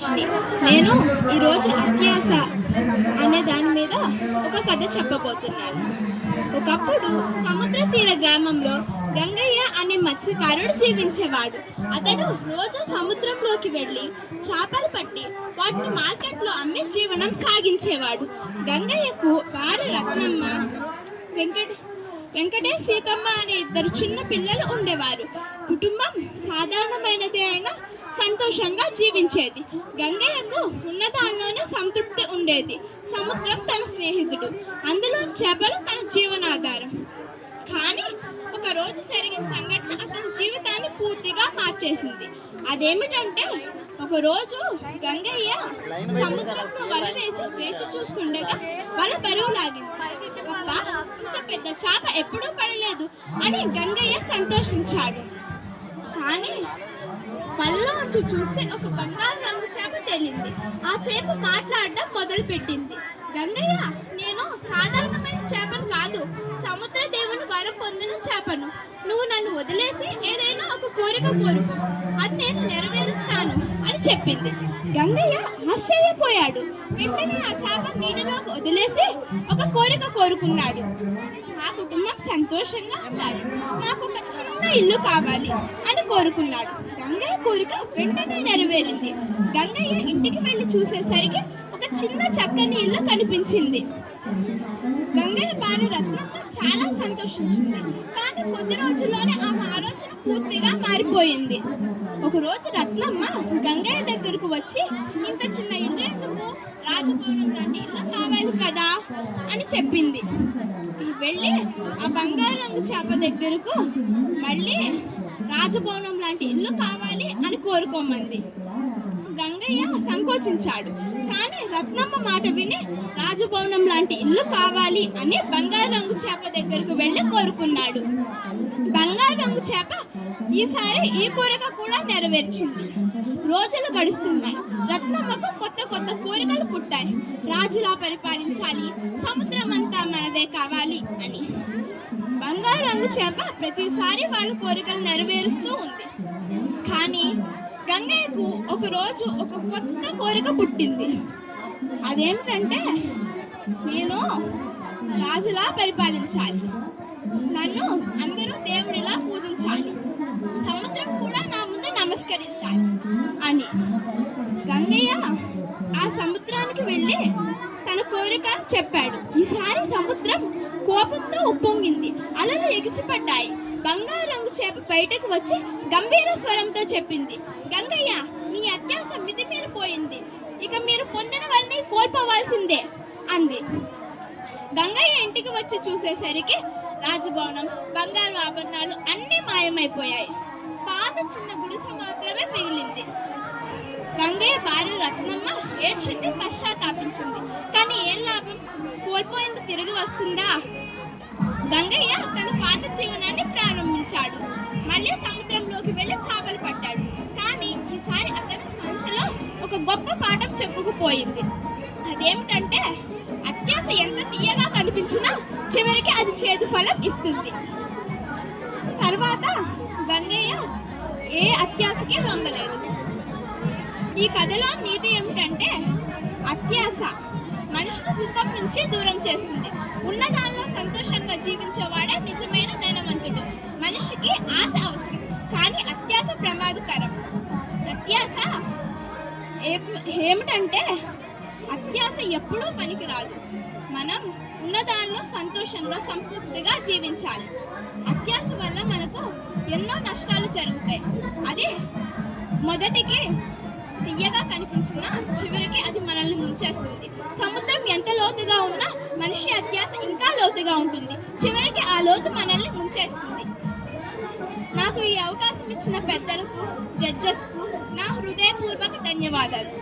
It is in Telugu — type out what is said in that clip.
ప్రియదర్శిని. నేను ఈరోజు అత్యాస అనే దాని మీద ఒక కథ చెప్పబోతున్నాను. ఒకప్పుడు సముద్ర తీర గ్రామంలో గంగయ్య అనే మత్స్యకారుడు జీవించేవాడు. అతడు రోజు సముద్రంలోకి వెళ్ళి చేపలు పట్టి వాటిని మార్కెట్లో అమ్మి జీవనం సాగించేవాడు. గంగయ్యకు భార్య రత్నమ్మ, వెంకటేష్ సీతమ్మ అనే ఇద్దరు చిన్న పిల్లలు ఉండేవారు. కుటుంబం సాధారణమైనది అయినా సంతోషంగా జీవించేది. గంగయ్యకు ఉన్నదానిలోనే సంతృప్తి ఉండేది. సముద్రం తన స్నేహితుడు, అందులో చేపలు తన జీవనాధారం. కానీ ఒక రోజు జరిగిన సంఘటన అతని జీవితాన్ని పూర్తిగా మార్చేసింది. అదేమిటంటే, ఒకరోజు గంగయ్య సముద్రంలో వల వేసి వేచి చూస్తుండగా వల బరువు లాగింది. ఇంత పెద్ద చేప ఎప్పుడూ పడలేదు అని గంగయ్య సంతోషించాడు. కానీ వలలోంచి చూస్తే ఒక బంగారు రంగు చేప తేలింది. ఆ చేప మాట్లాడడం మొదలు పెట్టింది. గంగయ్య, నేను సాధారణమైన చేపను కాదు, సముద్ర దేవుని వరం పొందిన చేపను. నువ్వు నన్ను వదిలేసి ఏదైనా ఒక కోరిక కోరుకో, అది నేను నెరవేరుస్తాను అని చెప్పింది. గంగయ్య ఆశ్చర్యపోయాడు. వెంటనే ఆ చేప నీటిలోకి వదిలేసి ఒక కోరిక కోరుకున్నాడు. నా కుటుంబం సంతోషంగా ఉండాలి, నాకు ఒక చిన్న ఇల్లు కావాలి అని కోరుకున్నాడు. గంగయ్య కోరిక వెంటనే నెరవేరింది. గంగయ్య ఇంటికి వెళ్ళి చూసేసరికి ఒక చిన్న చక్కని ఇల్లు కనిపించింది. గంగయ్య భార్య రత్నమ్మ చాలా సంతోషించింది. కానీ కొద్ది రోజుల్లోనే ఆమె ఆలోచన పూర్తిగా మారిపోయింది. ఒకరోజు రత్నమ్మ గంగయ్య దగ్గరకు వచ్చి, ఇంత చిన్న ఇల్లు ఎందుకు, రాజభవనం లాంటి ఇల్లు కావాలి కదా అని చెప్పింది. వెళ్ళి ఆ బంగారు రంగు చేప దగ్గరకు మళ్ళీ రాజభవనం లాంటి ఇల్లు కావాలి అని కోరుకోమంది. గంగయ్య సంకోచించాడు. కానీ రత్నమ్మ మాట విని రాజభవనం లాంటి ఇల్లు కావాలి అని బంగారు రంగు చేప దగ్గరకు వెళ్ళి కోరుకున్నాడు. బంగారు రంగు చేప ఈసారి ఈ కోరిక కూడా నెరవేర్చింది. రోజులు గడుస్తున్నాయి. రత్నమ్మకు కొత్త కొత్త కోరికలు పుట్టాయి. రాజులా పరిపాలించాలి, సముద్రం అంతా మనదే కావాలి అని. బంగారు రంగు చేప ప్రతిసారి వాళ్ళ కోరికలు నెరవేరుస్తూ ఉంది. కానీ గంగయ్యకు ఒకరోజు ఒక కొత్త కోరిక పుట్టింది. అదేమిటంటే, నేను రాజులా పరిపాలించాలి, నన్ను అందరూ దేవుడిలా పూజించాలి, సముద్రం కూడా నా ముందు నమస్కరించాలి అని. గంగయ్య ఆ సముద్రానికి వెళ్ళి తన కోరిక చెప్పాడు. ఈసారి సముద్రం కోపంతో ఉప్పొంగింది. అలలు ఎగిసిపడ్డాయి. బంగారు రంగు చేప బయటకు వచ్చి గంభీర స్వరంతో చెప్పింది, గంగయ్య, మీ అత్యాస మితిమీరిపోయింది, ఇక మీరు పొందినవన్నీ కోల్పోవాల్సిందే అంది. గంగయ్య ఇంటికి వచ్చి చూసేసరికి రాజభవనం, బంగారు ఆభరణాలు అన్నీ మాయమైపోయాయి. పాత చిన్న గుడిసె మాత్రమే మిగిలింది. గంగయ్య భార్య రత్నమ్మ ఏడ్చింది, పశ్చాత్తాపించింది. కానీ ఏం లాభం, కోల్పోయింది తిరిగి వస్తుందా? గంగయ్య తన పాత జీవనాన్ని ప్రారంభించాడు. మళ్ళీ సముద్రంలోకి వెళ్ళి చేపలు పట్టాడు. కానీ ఈసారి అతని మనసులో ఒక గొప్ప పాఠం చెప్పుకుపోయింది. అదేమిటంటే, అత్యాస ఎంత తీయగా కనిపించినా చివరికి అది చేదు ఫలం ఇస్తుంది. తర్వాత గంగయ్య ఏ అత్యాసకి లొంగలేదు. ఈ కథలో నీతి ఏమిటంటే, అత్యాస మనిషిని సుఖం నుంచి దూరం చేస్తుంది. ఉన్నదానిలో సంతోషంగా జీవించేవాడే నిజమైన ధనవంతుడు. మనిషికి ఆశ అవసరం, కానీ అత్యాస ప్రమాదకరం. అత్యాస ఏమిటంటే, అత్యాస ఎప్పుడూ పనికిరాదు. మనం ఉన్నదానిలో సంతోషంగా సంతృప్తిగా జీవించాలి. అత్యాస వల్ల మనకు ఎన్నో నష్టాలు జరుగుతాయి. అది మొదటికి తీయగా కనిపించినా చివరికి అది మనల్ని ముంచేస్తుంది. సముద్రం ఎంత లోతుగా ఉన్నా మనిషి అత్యాస ఇంకా లోతుగా ఉంటుంది. చివరికి ఆ లోతు మనల్ని ముంచేస్తుంది. నాకు ఈ అవకాశం ఇచ్చిన పెద్దలకు, జడ్జెస్కు నా హృదయపూర్వక ధన్యవాదాలు.